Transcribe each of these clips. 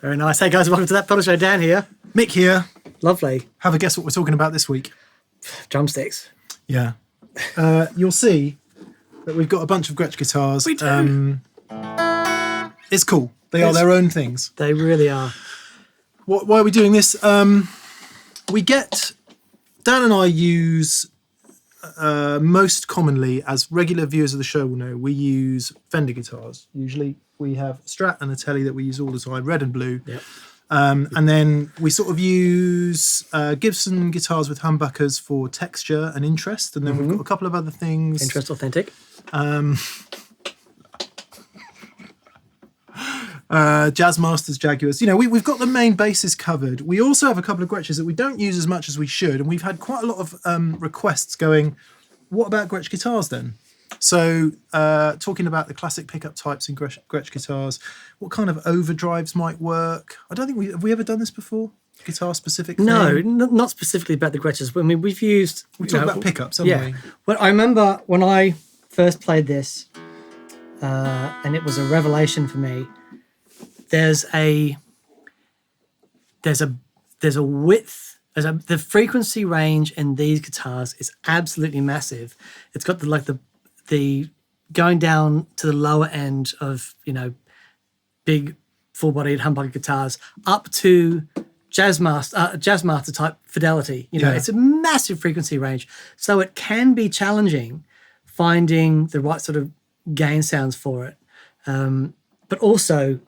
Very nice. Hey guys, welcome to That Pedal Show. Dan here. Mick here. Lovely. Have a guess what we're talking about this week? Drumsticks. Yeah. You'll see that we've got a bunch of Gretsch guitars. We do. It's cool. They are their own things. They really are. Why are we doing this? Dan and I use, most commonly, as regular viewers of the show will know, we use Fender guitars. Usually we have a Strat and a Tele that we use all the time, red and blue. Yep. And then we sort of use Gibson guitars with humbuckers for texture and interest. And then we've got a couple of other things. Interest authentic. Jazzmasters, Jaguars. You know, we've got the main bases covered. We also have a couple of Gretsches that we don't use as much as we should. And we've had quite a lot of requests going, what about Gretsch guitars then? So talking about the classic pickup types in Gretsch guitars, what kind of overdrives might work? I don't think have we ever done this before? Guitar specific thing? No, not specifically about the Gretsches. I mean, we've used... We talked about pickups, haven't we? Well, I remember when I first played this, and it was a revelation for me. There's a width. The frequency range in these guitars is absolutely massive. It's got the going down to the lower end of, you know, big full-bodied humbucker guitars up to Jazzmaster type fidelity. You know, It's a massive frequency range. So it can be challenging finding the right sort of gain sounds for it. But also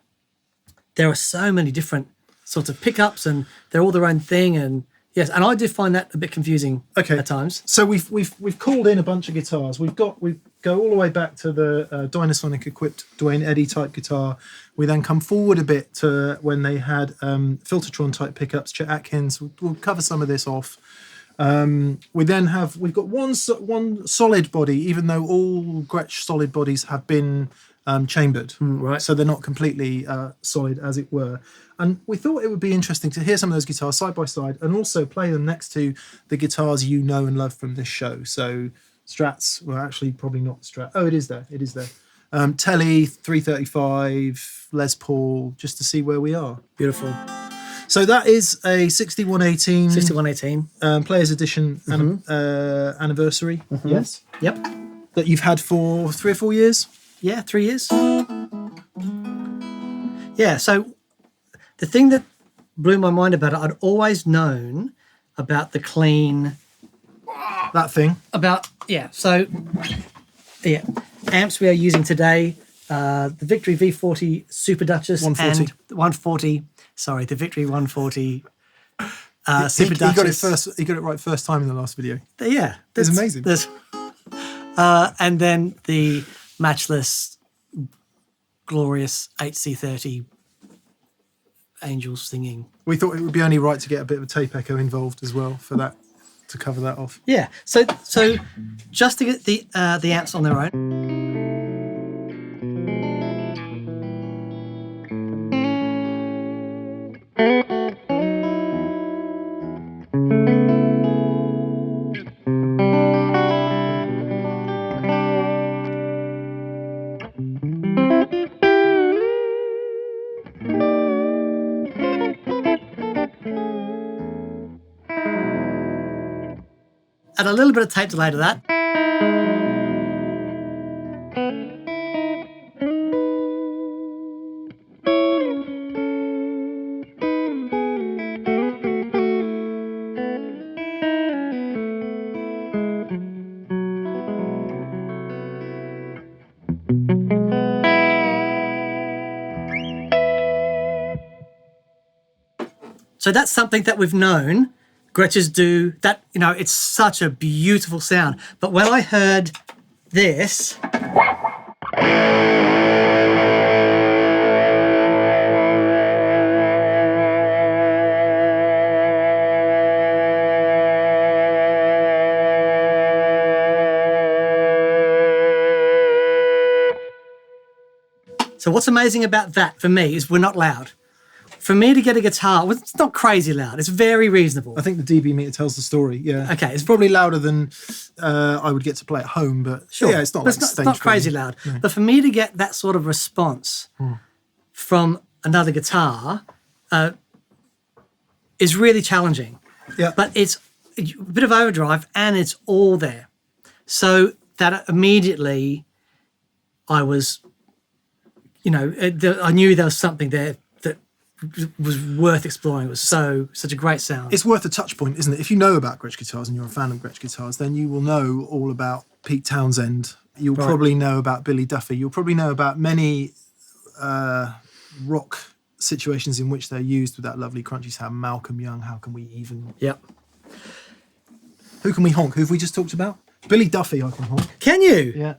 there are so many different sorts of pickups and they're all their own thing. And yes, and I do find that a bit confusing at times. So we've called in a bunch of guitars. We go all the way back to the DynaSonic equipped Duane Eddy type guitar. We then come forward a bit to when they had Filter'Tron type pickups, Chet Atkins. We'll cover some of this off. We've got one solid body, even though all Gretsch solid bodies have been chambered, right? So they're not completely solid, as it were. And we thought it would be interesting to hear some of those guitars side by side and also play them next to the guitars you know and love from this show. So Strats, well, actually probably not Strat. Oh, it is there. Tele, 335, Les Paul, just to see where we are. Beautiful. So that is a 6118. 6118. Player's Edition anniversary. Yes. Yep. That you've had for 3 or 4 years? Yeah, 3 years. Yeah, so the thing that blew my mind about it, I'd always known about the clean... That thing. Amps we are using today, the Victory V40 Super Duchess 140. and 140, sorry, the Victory 140 Super Duchess. He got it right first time in the last video. Yeah. It's amazing. And then the matchless, glorious HC30 Angels singing. We thought it would be only right to get a bit of a tape echo involved as well for that, to cover that off. Yeah. So just to get the amps on their own. Add a little bit of tape delay to that. So that's something that we've known Gretsches do. That, you know, it's such a beautiful sound. But when I heard this, so what's amazing about that for me is we're not loud. For me to get a guitar, well, it's not crazy loud. It's very reasonable. I think the dB meter tells the story. Yeah. Okay. It's probably louder than I would get to play at home, but sure. Yeah, it's not like it's not crazy loud. No. But for me to get that sort of response from another guitar is really challenging. Yeah. But it's a bit of overdrive and it's all there. So that immediately I was, you know, I knew there was something there that was worth exploring. It was such a great sound. It's worth a touch point, isn't it? If you know about Gretsch guitars and you're a fan of Gretsch guitars, then you will know all about Pete Townshend. You'll probably know about Billy Duffy. You'll probably know about many rock situations in which they're used with that lovely crunchy sound. Malcolm Young, How Can We Even? Yep. Who Can We Honk? Who have we just talked about? Billy Duffy, I can honk. Can you? Yeah.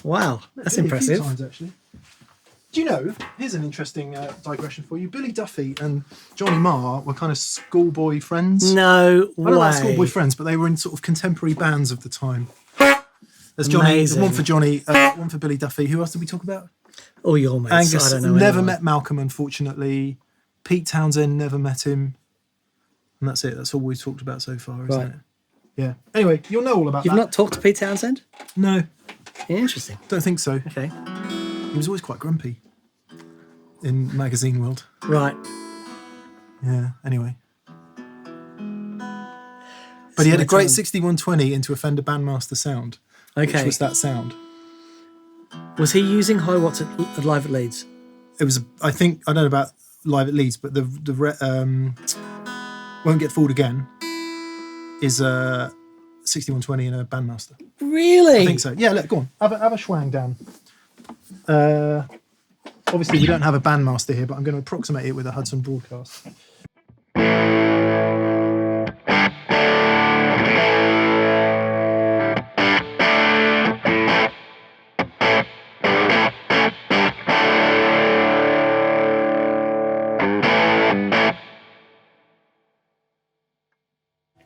Wow, that's A few impressive. times, actually. Do you know, here's an interesting digression for you. Billy Duffy and Johnny Marr were kind of schoolboy friends. No I don't know about way. schoolboy friends, but they were in sort of contemporary bands of the time. There's Johnny, Amazing. one for Johnny, one for Billy Duffy. Who else did we talk about? All your mates. Angus I don't know. never anyone. met Malcolm, unfortunately. Pete Townshend never met him. And that's it. That's all we've talked about so far, isn't Right. it? Yeah. Anyway, you'll know all about You've that. not talked to Pete Townshend? No, Interesting. don't think so. Okay. He was always quite grumpy in magazine world. Right. Yeah, anyway. But he had a great Smattering. 6120 into a Fender Bandmaster sound, Okay. which was that sound. Was he using high watts at live at Leeds? It was, I think, I don't know about live at Leeds, but the Won't Get Fooled Again is a 6120 in a Bandmaster. Really? I think so. Yeah, look, go on. Have a schwang down. Obviously, we don't have a Bandmaster here, but I'm going to approximate it with a Hudson Broadcast.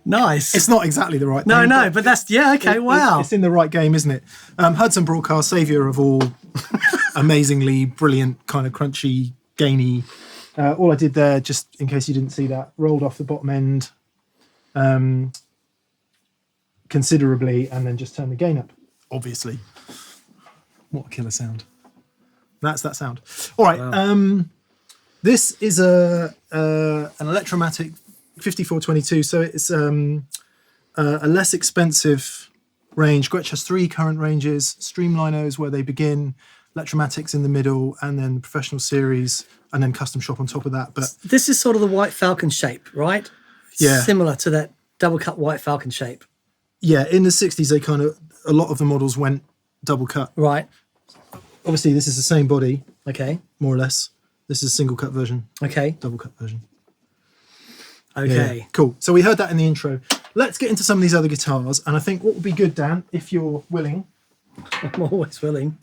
Nice. It's not exactly the right no, thing, but that's, yeah, okay, wow. It's in the right game, isn't it? Hudson Broadcast, saviour of all amazingly brilliant, kind of crunchy, gainy. All I did there, just in case you didn't see that, rolled off the bottom end considerably and then just turned the gain up, obviously. What a killer sound. That's that sound. All right. Wow. This is an Electromatic 5422, so it's a less expensive range. Gretsch has 3 current ranges: Streamlinos, where they begin, Electromatics in the middle, and then the Professional Series, and then Custom Shop on top of that. But This is sort of the White Falcon shape, right? Yeah. Similar to that double cut White Falcon shape. yeah, in the 60s, they kind of, a lot of the models went double cut. Right. Obviously, this is the same body, Okay. more or less. This is a single cut version, Okay. double cut version. Okay. Yeah, cool. So we heard that in the intro. Let's get into some of these other guitars. And I think what would be good, Dan, if you're willing, I'm always willing.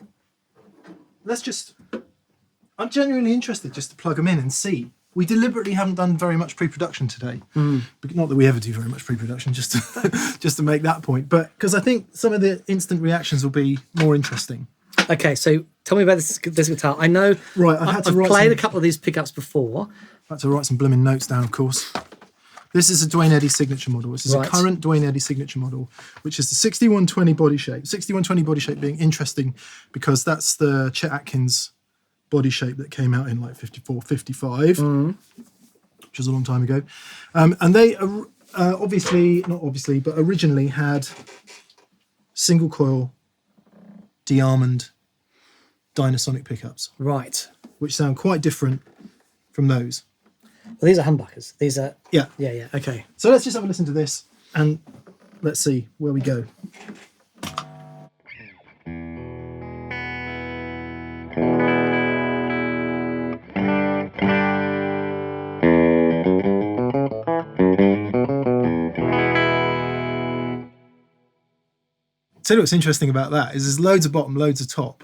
I'm genuinely interested just to plug them in and see. We deliberately haven't done very much pre-production today. Not that we ever do very much pre-production, just to, just to make that point. But because I think some of the instant reactions will be more interesting. Okay, so tell me about this guitar. I know Right, I've played a couple of these pickups before. I had to write some blooming notes down, of course. This is a Duane Eddy signature model. This is Right. a current Duane Eddy signature model, which is the 6120 body shape. 6120 body shape being interesting because that's the Chet Atkins body shape that came out in like 54, 55, which was a long time ago. And they originally had single coil de-almond DynaSonic pickups, Right. which sound quite different from those. Well, these are humbuckers. These are... Yeah. Yeah. Okay. So let's just have a listen to this and let's see where we go. Tell you what's interesting about that is there's loads of bottom, loads of top,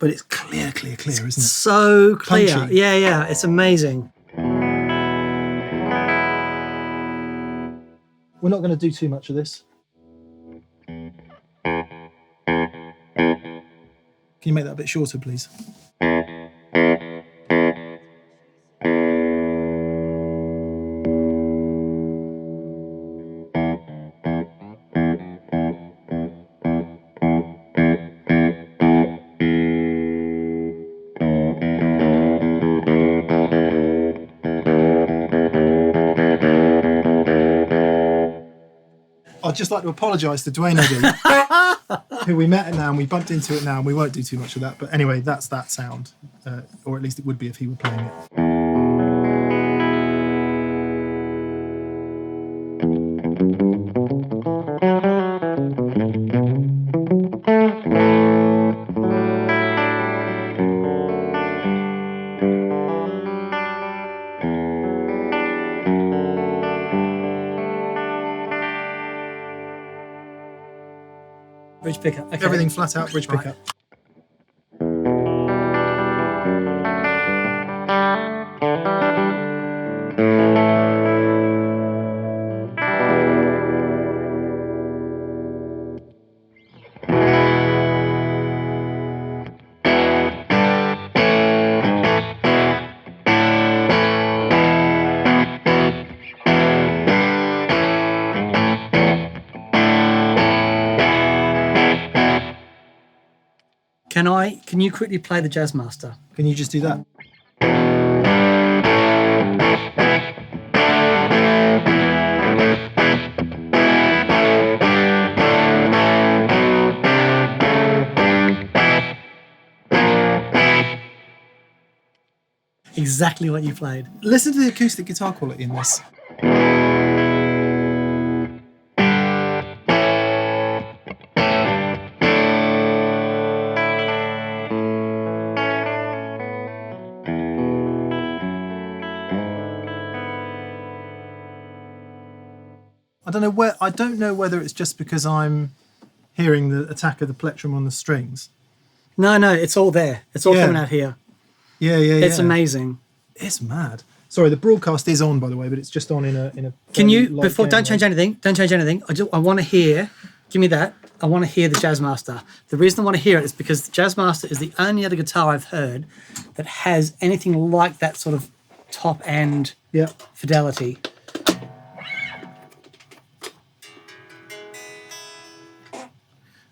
but it's clear, isn't it? So clear. Punchy. Yeah. It's amazing. We're not going to do too much of this. Can you make that a bit shorter, please? I'd just like to apologise to Duane Eddy, who we met now and we bumped into it now, and we won't do too much of that. But anyway, that's that sound, or at least it would be if he were playing it. Bridge pickup. Okay. Everything flat out, bridge Right. pickup. Can you quickly play the Jazzmaster? Can you just do that? Exactly what you played. Listen to the acoustic guitar quality in this. I don't know whether it's just because I'm hearing the attack of the plectrum on the strings. No, it's all there. It's all coming out here. Yeah. It's amazing. It's mad. Sorry, the broadcast is on, by the way, but it's just on in a. Can you light before? gain Don't change way. anything. Don't change anything. I want to hear. Give me that. I want to hear the Jazzmaster. The reason I want to hear it is because the Jazzmaster is the only other guitar I've heard that has anything like that sort of top end fidelity.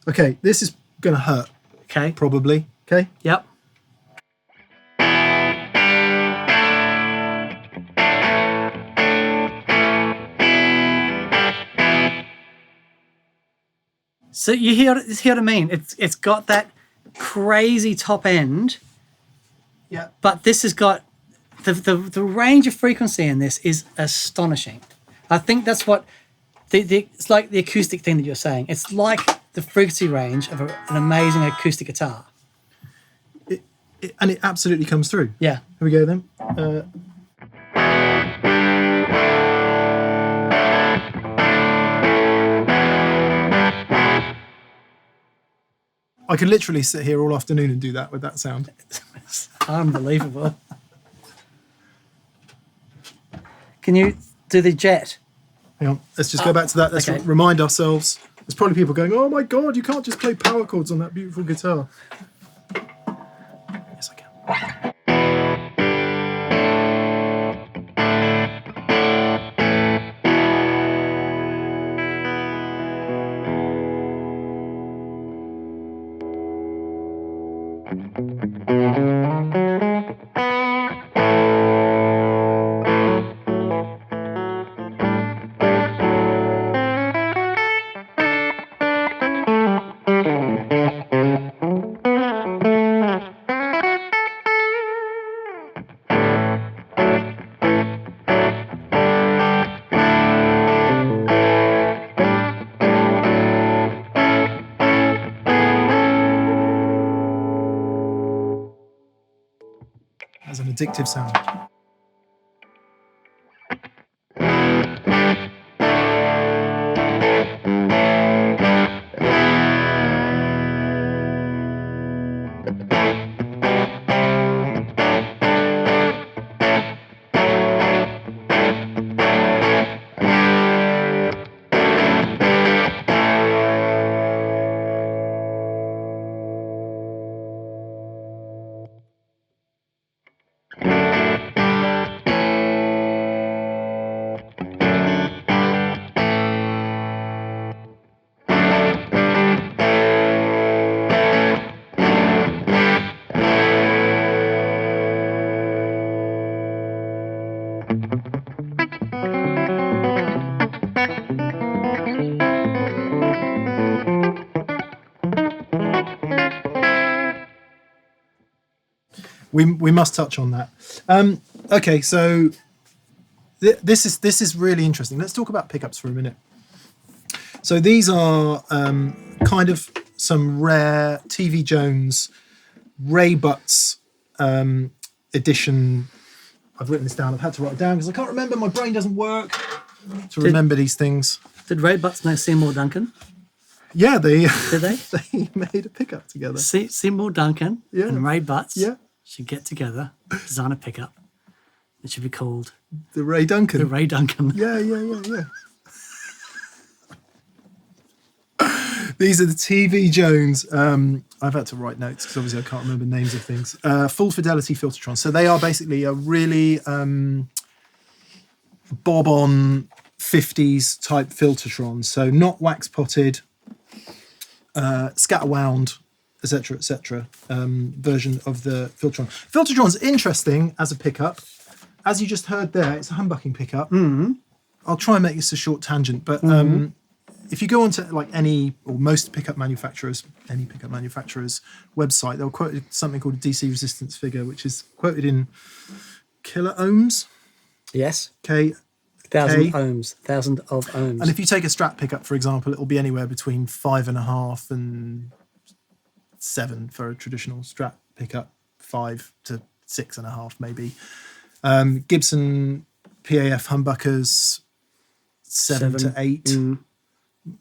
Okay, this is going to hurt, Okay. probably. Okay? Yep. So you hear what I mean? It's got that crazy top end, Yeah. but this has got the range of frequency in this is astonishing. I think that's what it's like the acoustic thing that you're saying. It's like the frequency range of an amazing acoustic guitar. And it absolutely comes through. Yeah. Here we go then. I could literally sit here all afternoon and do that with that sound. It's unbelievable. Can you do the Jet? Hang on, let's just go back to that. Let's okay. remind ourselves. There's probably people going, oh my God, you can't just play power chords on that beautiful guitar. Yes, I can. Has an addictive sound. we must touch on that. Okay, so this is really interesting. Let's talk about pickups for a minute. So these are kind of some rare TV Jones Ray Butts edition. I've written this down. I've had to write it down because I can't remember. My brain doesn't work to remember these things. Did Ray Butts know Seymour Duncan? Yeah, Did they? they made a pickup together. Seymour Duncan and Ray Butts should get together, design a pickup. It should be called the Ray Duncan. The Ray Duncan. Yeah. These are the TV Jones. I've had to write notes because obviously I can't remember names of things. Full fidelity Filter'Tron. So they are basically a really bob-on 50s type Filter'Tron. So not wax potted, scatterwound, etc., version of the Filter'Tron. Filter'Tron's interesting as a pickup. As you just heard there, it's a humbucking pickup. Mm-hmm. I'll try and make this a short tangent, but if you go onto like any or most pickup manufacturers' website, they'll quote something called a DC resistance figure, which is quoted in kilo ohms. Yes. K. 1,000 ohms. 1,000 of ohms. And if you take a Strat pickup, for example, it will be anywhere between 5.5 and 7 for a traditional Strat pickup, 5 to 6.5 maybe. Gibson PAF humbuckers, 7 to 8.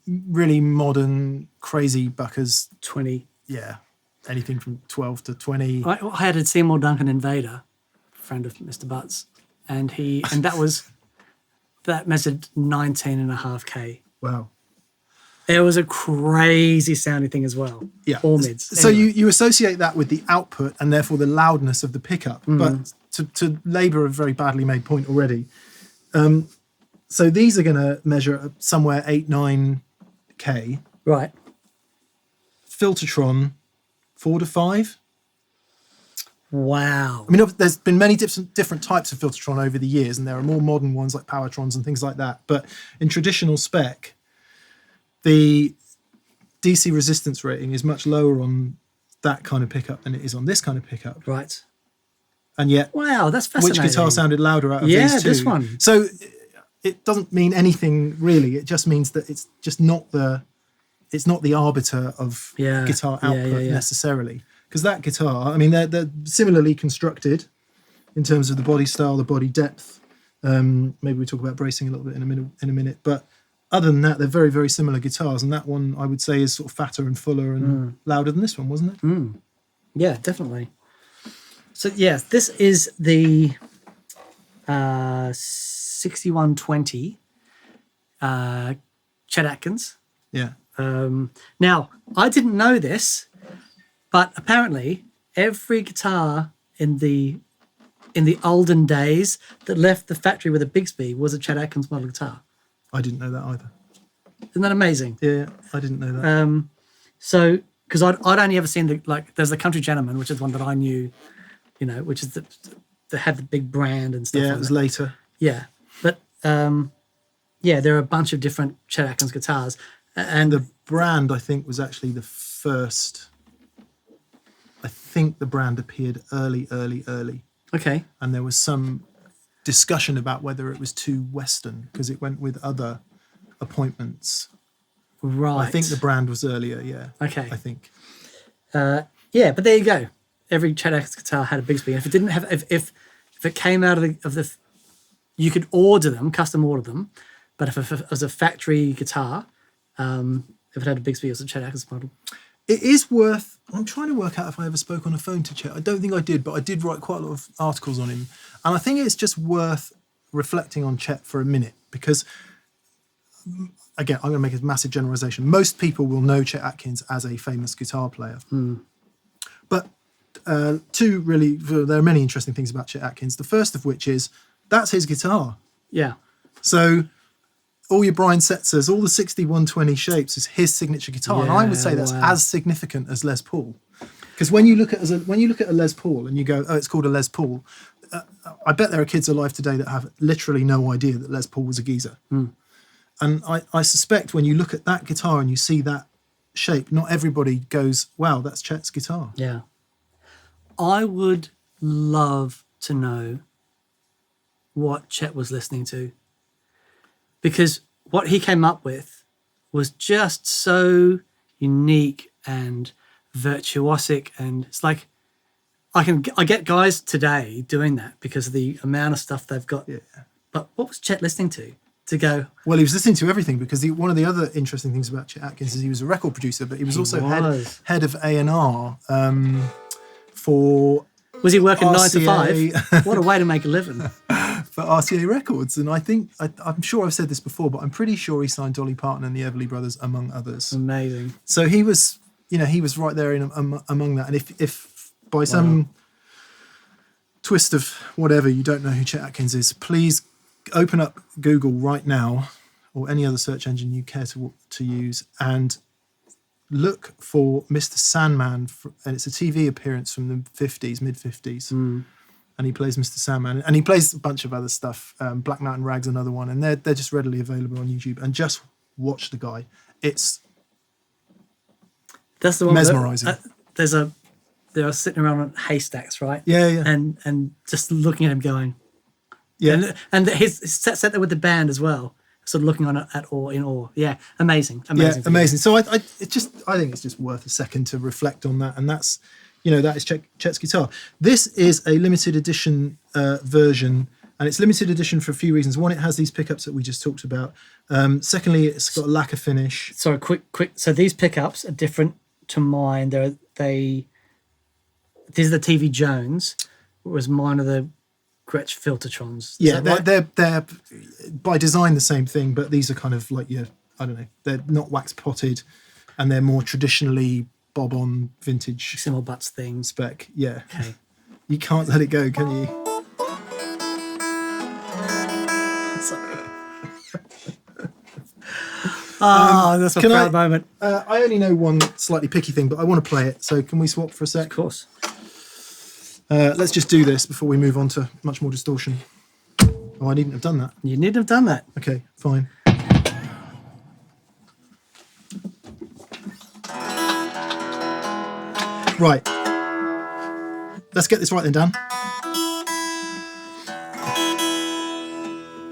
Really modern, crazy buckers. 20. Yeah, anything from 12 to 20. I had a Seymour Duncan Invader, friend of Mr. Butts, and that measured 19.5K. Wow. It was a crazy sounding thing as well. Yeah. All mids. So you associate that with the output and therefore the loudness of the pickup. But to labour a very badly made point already. So these are going to measure somewhere 8-9K. Right. Filter'Tron 4 to 5. Wow. I mean, there's been many different types of Filter'Tron over the years, and there are more modern ones like Powertrons and things like that. But in traditional spec, the DC resistance rating is much lower on that kind of pickup than it is on this kind of pickup. Right. And yet, wow, that's fascinating. Which guitar sounded louder out of these two? Yeah, this one. So it doesn't mean anything really. It just means that it's just not the arbiter of guitar output necessarily. Because that guitar, I mean, they're similarly constructed in terms of the body style, the body depth. Maybe we talk about bracing a little bit in a minute. But other than that, they're very, very similar guitars. And that one, I would say, is sort of fatter and fuller and louder than this one, wasn't it? Yeah, definitely. So, yes, this is the 6120 Chet Atkins. Yeah. Now, I didn't know this, but apparently every guitar in the olden days that left the factory with a Bigsby was a Chet Atkins model guitar. I didn't know that either. Isn't that amazing? Yeah, I didn't know that. So, because I'd only ever seen there's the Country Gentleman, which is one that I knew, which is that had the big brand and stuff. Yeah, like it was that. later. Yeah, but there are a bunch of different Chet Atkins guitars, and the brand I think was actually the first. I think the brand appeared early. Okay. And there was some discussion about whether it was too Western because it went with other appointments. Right. I think the brand was earlier. Yeah. Okay. I think. But there you go. Every Chet Atkins guitar had a Bigsby. And if it didn't have, if it came out of the, you could order them, custom order them. But if it was a factory guitar, if it had a Bigsby, it was a Chet Atkins model. It is worth. I'm trying to work out if I ever spoke on a phone to Chet. I don't think I did, but I did write quite a lot of articles on him, and I think it's just worth reflecting on Chet for a minute because, again, I'm going to make a massive generalization. Most people will know Chet Atkins as a famous guitar player, but there are many interesting things about Chet Atkins. The first of which is that's his guitar. Yeah. So all your Brian Setzers, all the 6120 shapes is his signature guitar, and I would say that's as significant as Les Paul. Because when you look at a Les Paul and you go, oh, it's called a Les Paul, I bet there are kids alive today that have literally no idea that Les Paul was a geezer. And I suspect when you look at that guitar and you see that shape, not everybody goes, wow, that's Chet's guitar. Yeah. I would love to know what Chet was listening to, because what he came up with was just so unique and virtuosic, and it's like I get guys today doing that because of the amount of stuff they've got. Yeah. But what was Chet listening to go? Well, he was listening to everything, because one of the other interesting things about Chet Atkins is he was a record producer, but he was also head of A&R for. Was he working RCA, 9 to 5? What a way to make a living. For RCA Records. And I think, I'm sure I've said this before, but I'm pretty sure he signed Dolly Parton and the Everly Brothers, among others. Amazing. So he was right there among that. And if by some twist of whatever you don't know who Chet Atkins is, please open up Google right now, or any other search engine you care to use, and look for Mr. Sandman, and it's a TV appearance from the 50s, mid-50s. And he plays Mr. Sandman, and he plays a bunch of other stuff. Black Mountain Rag's another one, and they're just readily available on YouTube. And just watch the guy; that's the one mesmerizing. They're sitting around on haystacks, right? Yeah. And just looking at him, going, yeah. And his set there with the band as well, sort of looking on it in awe. Yeah, amazing. Yeah, amazing. So I think it's just worth a second to reflect on that, and that's. That is Chet's guitar. This is a limited edition version, and it's limited edition for a few reasons. One, it has these pickups that we just talked about. Secondly, it's got a lacquer finish. Sorry, quick. So these pickups are different to mine. These are the TV Jones, whereas mine are the Gretsch Filter'Trons. Yeah, they're by design the same thing, but these are kind of like I don't know. They're not wax potted, and they're more traditionally bob-on vintage Simple butts thing spec. Yeah. Okay. You can't let it go, can you? That's a proud moment. I only know one slightly picky thing, but I want to play it. So can we swap for a sec? Of course. Let's just do this before we move on to much more distortion. Oh, I needn't have done that. You needn't have done that. Okay, fine. Right. Let's get this right then, Dan.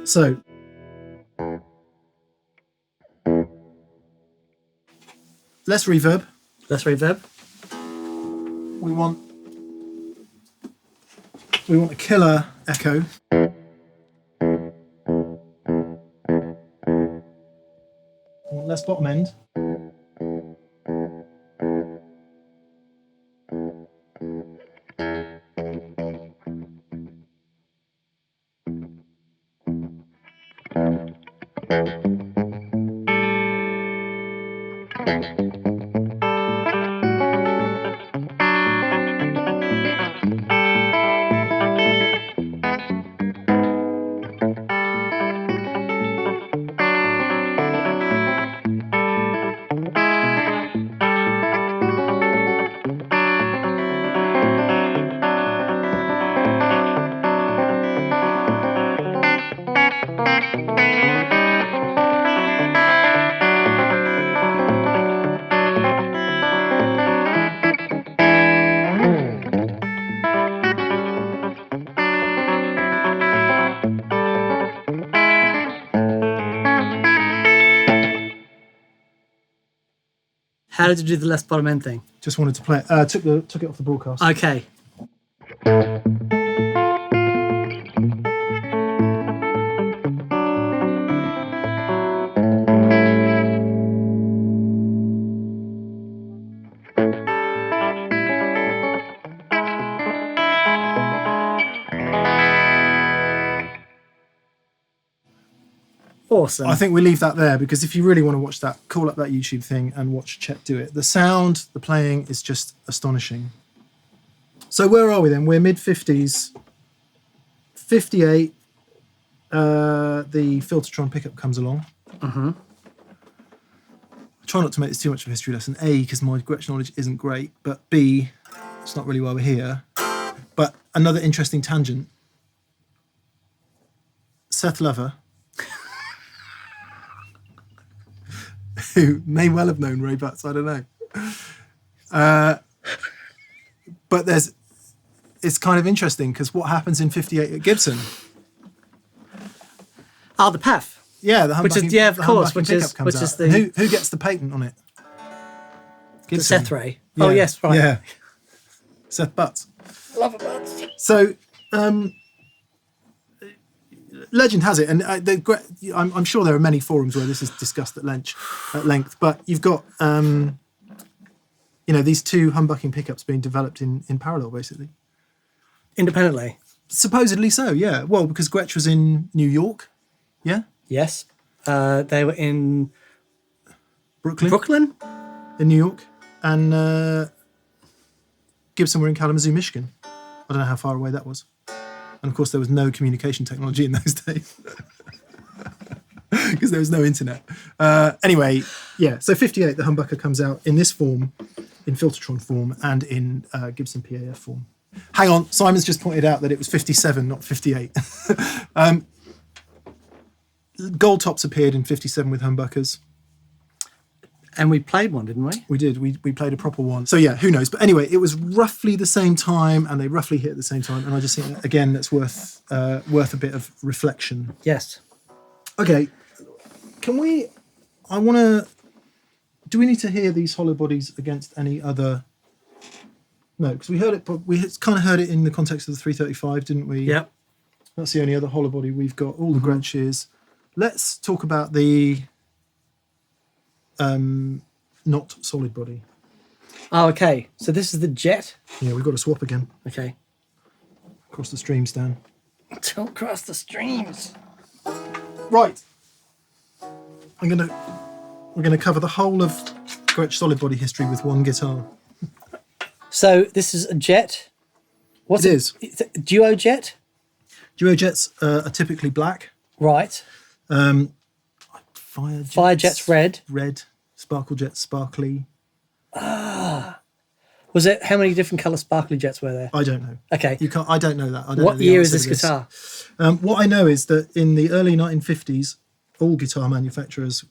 So. Less reverb. Less reverb. We want a killer echo. Less bottom end. How did you do the less bottom end thing? Just wanted to play it. Took it off the broadcast. Okay. Awesome. I think we leave that there, because if you really want to watch that, call up that YouTube thing and watch Chet do it. The sound, the playing is just astonishing. So where are we then? We're mid-50s. 58, the Filter'Tron pickup comes along. Mm-hmm. I try not to make this too much of a history lesson. A, because my Gretsch knowledge isn't great, but B, it's not really why we're here. But another interesting tangent. Seth Lover, who may well have known Ray Butts, I don't know. But it's kind of interesting because what happens in 58 at Gibson? Oh, the PAF. Yeah, the Which is, humbucking- yeah, of the course, humbucking which pickup is, comes which out. is And the who gets the patent on it? Gibson. Seth Ray. Oh, Yeah. yes, right. Yeah. Seth Butts. Love it. So, legend has it, and I'm sure there are many forums where this is discussed at length. But you've got, these two humbucking pickups being developed in parallel, basically. Independently. Supposedly so, yeah. Well, because Gretsch was in New York, yeah, Yes. They were in Brooklyn, in New York, and Gibson were in Kalamazoo, Michigan. I don't know how far away that was. And of course, there was no communication technology in those days because there was no internet. Anyway, yeah. So 58, the humbucker comes out in this form, in Filter'Tron form, and in Gibson PAF form. Hang on, Simon's just pointed out that it was 57, not 58. Gold tops appeared in 57 with humbuckers. And we played one, didn't we? We did. We played a proper one. So yeah, who knows? But anyway, it was roughly the same time, and they roughly hit at the same time. And I just think, again, that's worth a bit of reflection. Yes. Okay, do we need to hear these hollow bodies against any other? No, because we heard it. We kind of heard it in the context of the 335, didn't we? Yep. That's the only other hollow body we've got. All the Gretsches. Let's talk about the not solid body. Oh, okay. So this is the Jet. Yeah, we've got to swap again. Okay. Across the streams, Dan. Don't cross the streams. Right. We're gonna cover the whole of Gretsch solid body history with one guitar. So this is a Jet. What's It is. It's a duo Jet? Duo jets are typically black. Right. Fire Jet's red. Red. Sparkle jets, sparkly. Was it, how many different colour sparkly Jets were there? I don't know. Okay. You can't. I don't know that. I don't What know the year is answer this to guitar? What I know is that in the early 1950s, all guitar manufacturers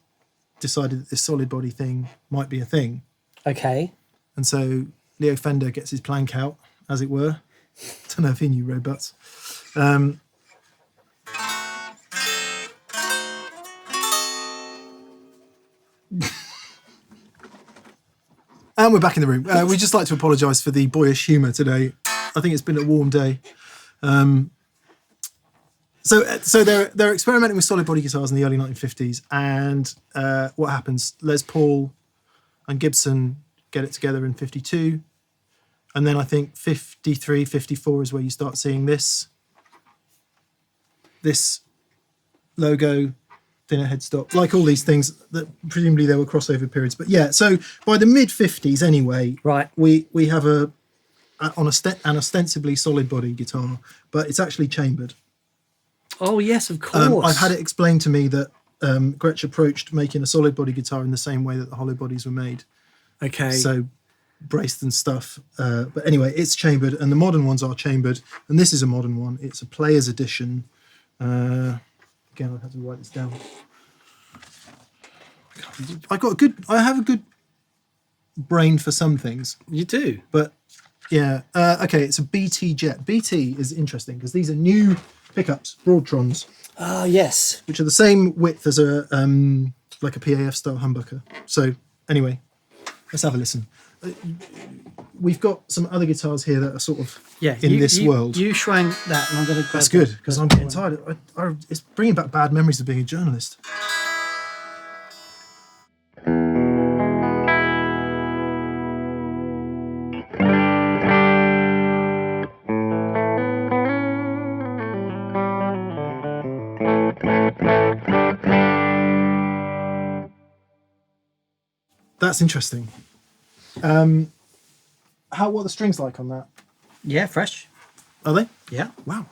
decided that this solid body thing might be a thing. Okay. And so Leo Fender gets his plank out, as it were. Don't know if he knew robots. And we're back in the room. We'd just like to apologise for the boyish humour today. I think it's been a warm day. So they're experimenting with solid body guitars in the early 1950s, and what happens? Les Paul and Gibson get it together in 52, and then I think 53, 54 is where you start seeing this logo, thinner headstock, like all these things that presumably there were crossover periods. But yeah, so by the mid 50s anyway, Right. we have an ostensibly solid body guitar, but it's actually chambered. Oh, yes, of course. I've had it explained to me that Gretsch approached making a solid body guitar in the same way that the hollow bodies were made. Okay. So braced and stuff. But anyway, it's chambered, and the modern ones are chambered. And this is a modern one. It's a player's edition. Again, I'll have to write this down. I have a good brain for some things. You do? But yeah, okay, it's a BT Jet. BT is interesting because these are new pickups, Broad'Trons, Oh, yes. which are the same width as a like a PAF style humbucker. So anyway, let's have a listen. We've got some other guitars here that are sort of in this world. You shrank that, and I'm going to. That's good because I'm getting tired. It's bringing back bad memories of being a journalist. That's interesting. What are the strings like on that? Yeah, fresh. Are they? Yeah. Wow.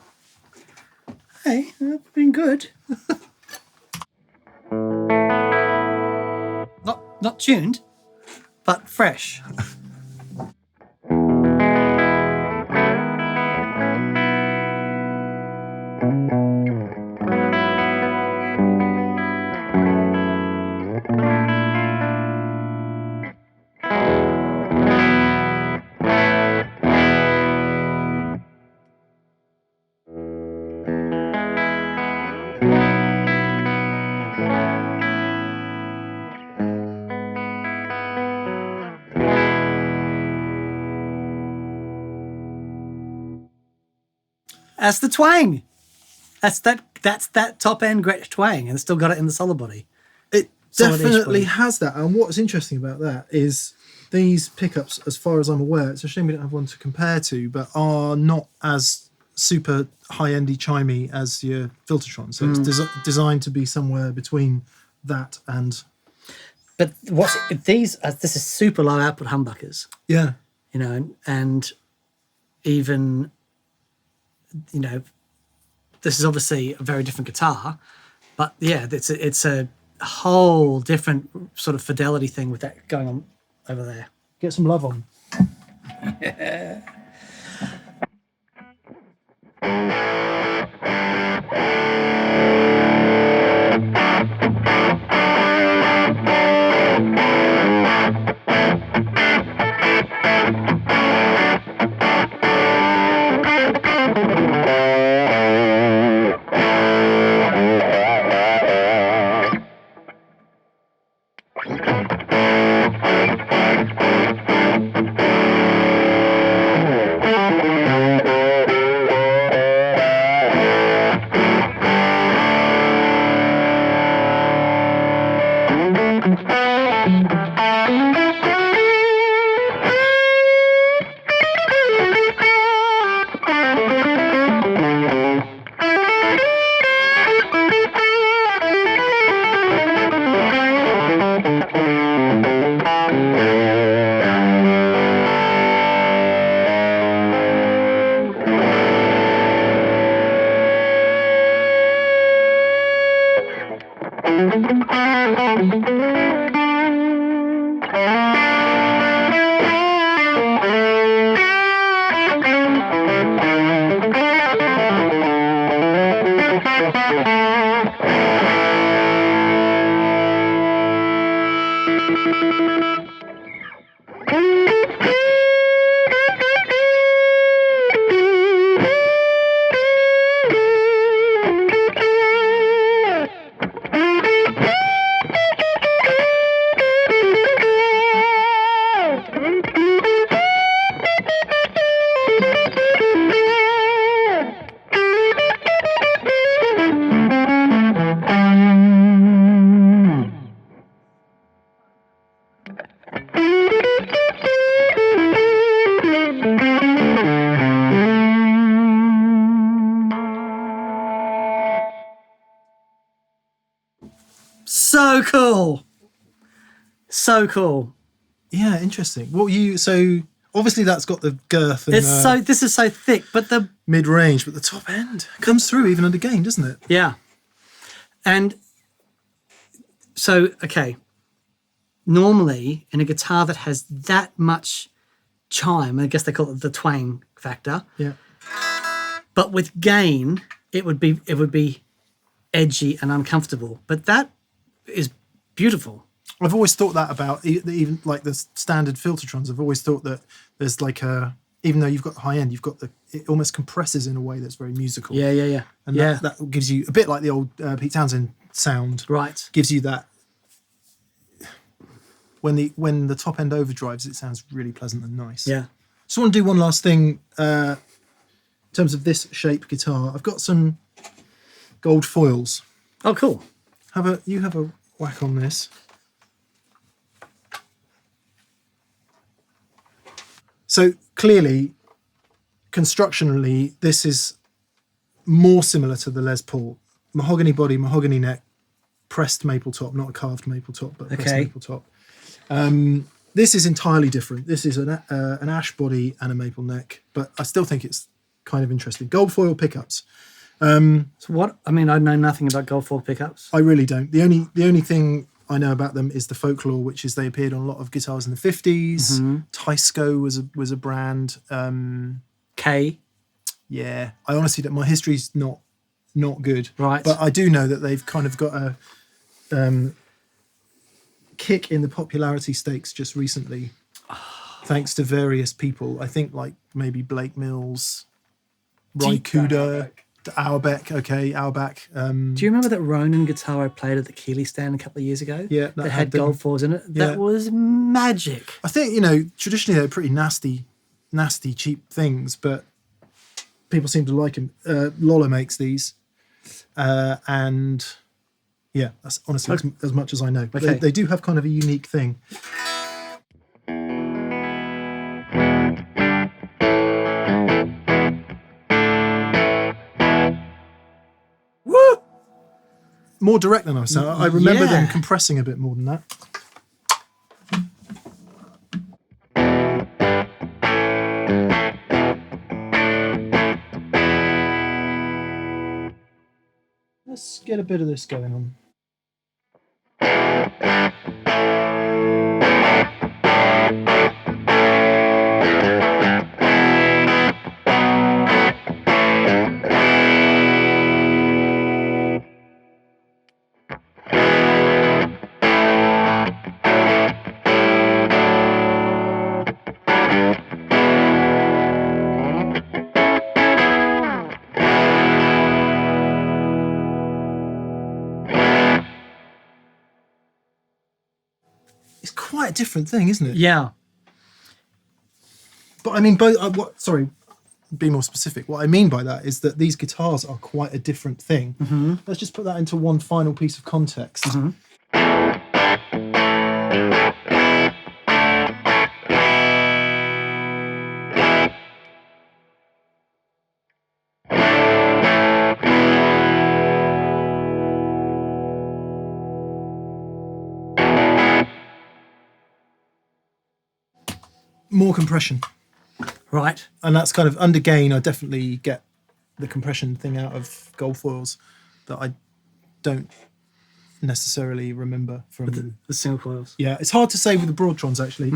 Hey, that's been good. Not tuned, but fresh. That's the twang. That's that top end Gretsch twang, and it's still got it in the solid body. It Solid-ish definitely body. has that. And what's interesting about that is these pickups, as far as I'm aware, it's a shame we don't have one to compare to, but are not as super high-endy chimey as your Filter'Tron. So it's designed to be somewhere between that and... But this is super low output humbuckers, Yeah. you know, and even, you know, this is obviously a very different guitar, but yeah, it's a whole different sort of fidelity thing with that going on over there. Get some love on. So cool. So cool. Yeah, interesting. So obviously that's got the girth and This is so thick, but the mid-range, but the top end comes through even under gain, doesn't it? yeah. And so, okay. Normally in a guitar that has that much chime, I guess they call it the twang factor. Yeah. But with gain, it would be edgy and uncomfortable. But that is beautiful. I've always thought that about even like the standard Filter'Trons. I've always thought that there's like even though you've got the high end, it almost compresses in a way that's very musical. Yeah. And that gives you a bit like the old Pete Townshend sound. Right. Gives you that when the top end overdrives, it sounds really pleasant and nice. Yeah. Just want to do one last thing in terms of this shape guitar. I've got some gold foils. Oh, cool. You have a whack on this. So clearly, constructionally, this is more similar to the Les Paul. Mahogany body, mahogany neck, pressed maple top, not a carved maple top, but pressed maple top. This is entirely different. This is an ash body and a maple neck, but I still think it's kind of interesting. Gold foil pickups. So what? I mean, I know nothing about gold foil pickups. I really don't. The only thing I know about them is the folklore, which is they appeared on a lot of guitars in the 50s. Mm-hmm. Tysco was a brand. K. Yeah, I honestly don't. My history's not good. Right. But I do know that they've kind of got a kick in the popularity stakes just recently, thanks to various people. I think like maybe Blake Mills, Roy Kuda, Auerbach. Okay, Auerbach. Do you remember that Ronin guitar I played at the Keeley stand a couple of years ago? Yeah, that had gold foils in it. Yeah. That was magic. I think traditionally they're pretty nasty, cheap things, but people seem to like them. Lola makes these, and yeah, that's honestly as much as I know. Okay. They do have kind of a unique thing. Woo! More direct than I was saying. I remember them compressing a bit more than that. Let's get a bit of this going on. Quite a different thing, isn't it? Yeah. But I mean, both. Sorry, be more specific. What I mean by that is that these guitars are quite a different thing. Mm-hmm. Let's just put that into one final piece of context. Mm-hmm. More compression. Right. And that's kind of under gain. I definitely get the compression thing out of gold foils that I don't necessarily remember from the single coils. Yeah, it's hard to say with the Broad'Trons actually.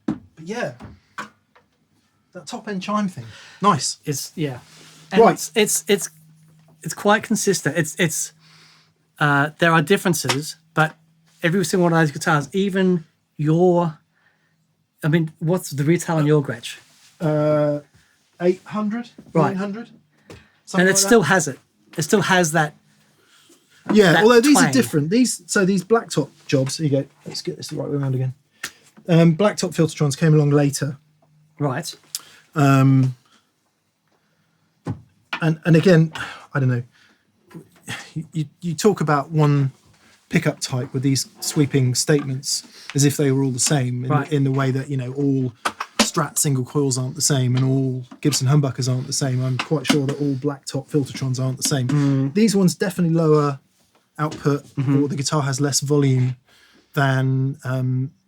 But yeah, that top end chime thing, nice. It's and right. It's quite consistent. It's there are differences, but every single one of those guitars, even your, I mean, what's the retail on your Gretsch? 800, right. 900. And it still has it. It still has that. Yeah, that although these twang. are different. These blacktop jobs. Here you go. Let's get this the right way around again. Blacktop Filter'Trons came along later. Right. And again, I don't know. You talk about one pickup type with these sweeping statements as if they were all the same in the way that, you know, all Strat single coils aren't the same and all Gibson humbuckers aren't the same. I'm quite sure that all blacktop Filter'Trons aren't the same. These ones definitely lower output, or the guitar has less volume than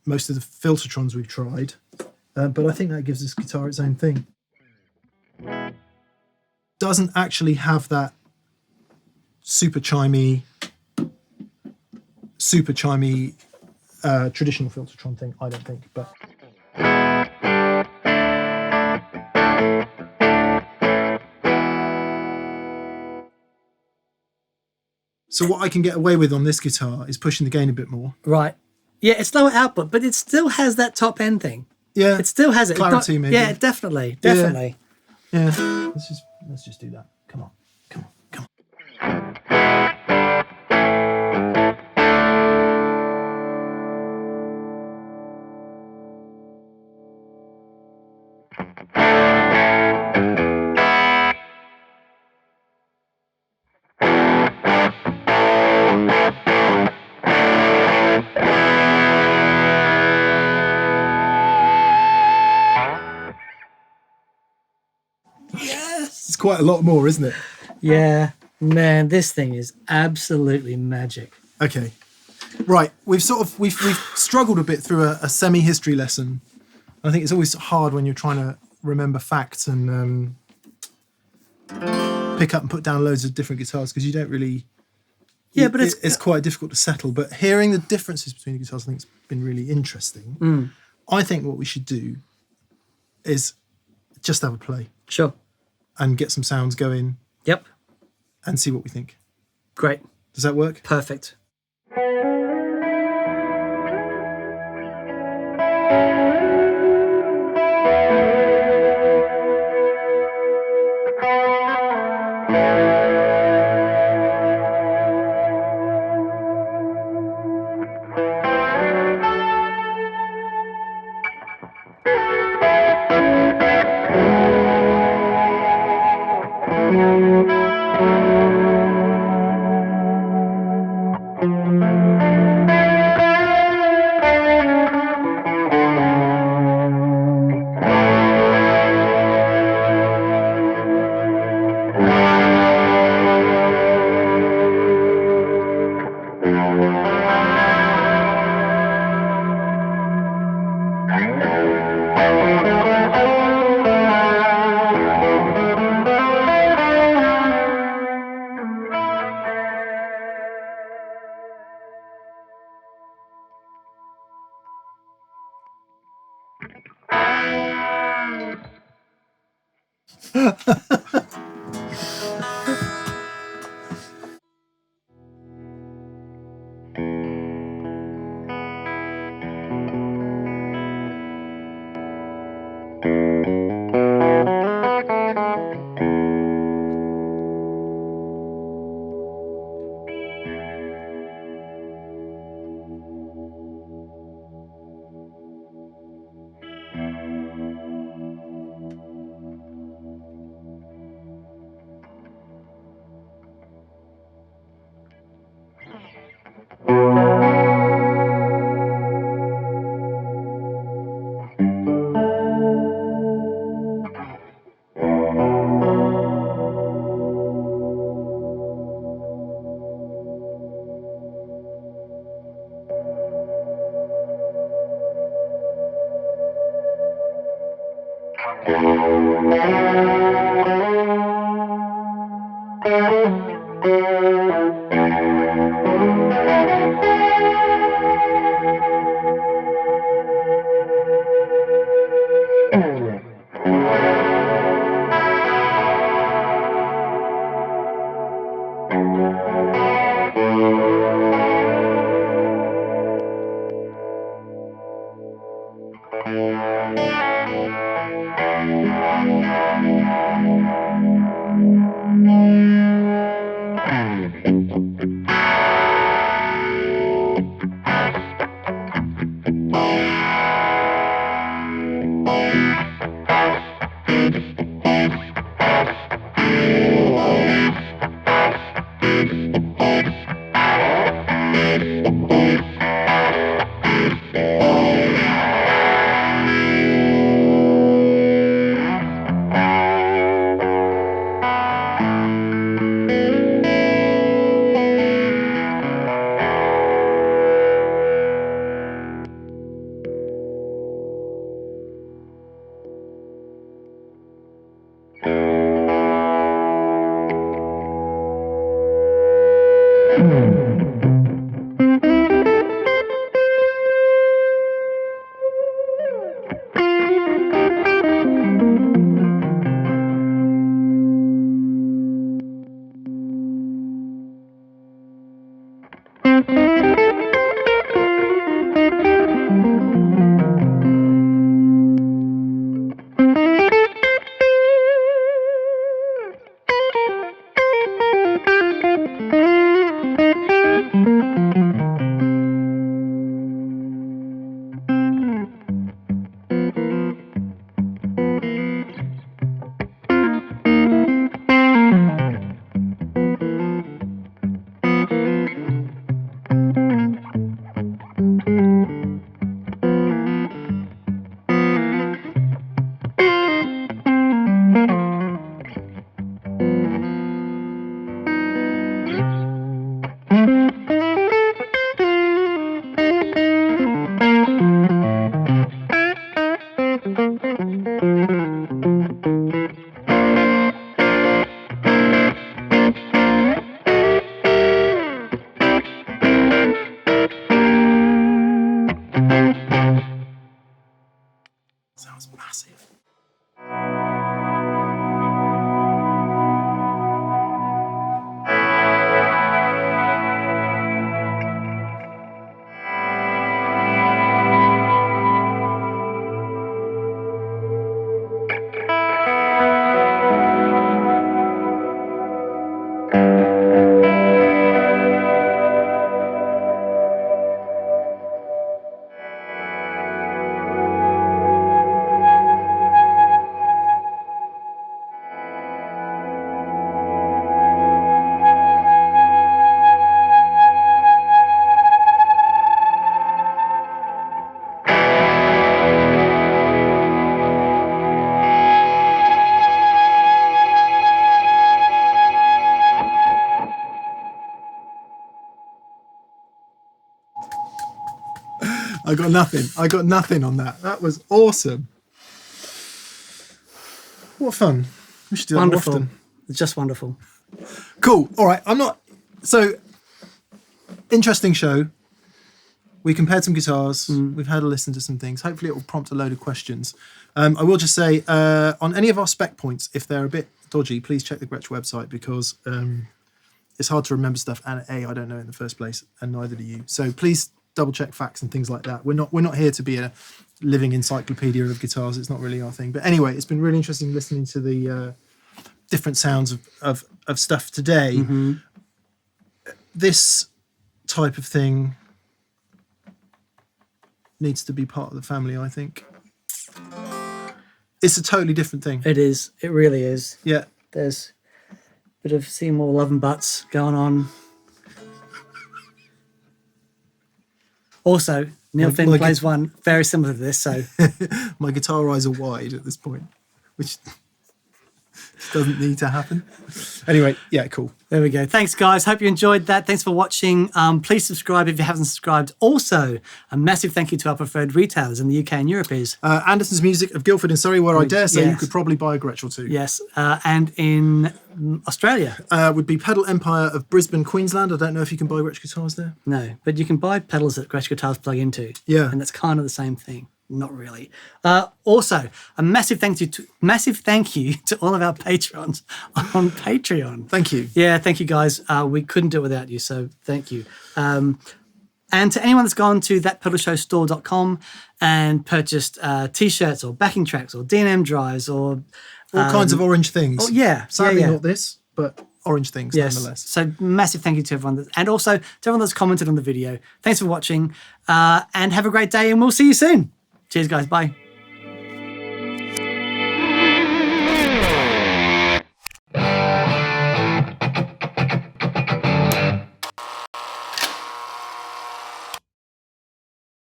most of the Filter'Trons we've tried. But I think that gives this guitar its own thing. Doesn't actually have that super chimey traditional Filter'Tron thing, I don't think. But so what I can get away with on this guitar is pushing the gain a bit more. Right. Yeah, it's lower output, but it still has that top end thing. Yeah. It still has it. Clarity, maybe. Yeah, definitely. Definitely. Yeah. Let's just do that. Come on. It's quite a lot more, isn't it? Yeah, man, this thing is absolutely magic. Okay, right. We've struggled a bit through a semi-history lesson. I think it's always hard when you're trying to remember facts and pick up and put down loads of different guitars because you don't really. Yeah, but it's quite difficult to settle. But hearing the differences between the guitars, I think, has been really interesting. I think what we should do is just have a play. Sure. And get some sounds going. Yep. And see what we think. Great. Does that work? Perfect. Sounds massive. I got nothing. I got nothing on that. That was awesome. What fun. We should do that Wonderful. more often. It's just wonderful. Cool. All right. So, interesting show. We compared some guitars. We've had a listen to some things. Hopefully it will prompt a load of questions. I will just say, on any of our spec points, if they're a bit dodgy, please check the Gretsch website, because it's hard to remember stuff, and I don't know in the first place, and neither do you. So please double check facts and things like that. We're not here to be a living encyclopedia of guitars. It's not really our thing. But anyway, it's been really interesting listening to the different sounds of stuff today. This type of thing needs to be part of the family, I think. It's a totally different thing. It is. It really is. Yeah. There's a bit of Seymour love and butts going on. Also, Neil Finn plays one very similar to this, so... My guitar eyes are wide at this point, which doesn't need to happen. Anyway, yeah, cool. There we go. Thanks, guys. Hope you enjoyed that. Thanks for watching. Please subscribe if you haven't subscribed. Also, a massive thank you to our preferred retailers in the UK and Europe is... Anderson's Music of Guildford and Surrey, where I dare say you could probably buy a Gretsch or two. Yes. And in Australia... would be Pedal Empire of Brisbane, Queensland. I don't know if you can buy Gretsch guitars there. No, but you can buy pedals that Gretsch guitars plug into. Yeah. And that's kind of the same thing. Not really. Also, a massive thank you to all of our patrons on Patreon. Thank you. Yeah, thank you, guys. We couldn't do it without you, so thank you. And to anyone that's gone to thatpedalshowstore.com and purchased T-shirts or backing tracks or D&M drives or... all kinds of orange things. Oh, yeah. Sadly, not this, but orange things nonetheless. So massive thank you to everyone. And also to everyone that's commented on the video. Thanks for watching and have a great day, and we'll see you soon. Cheers, guys. Bye.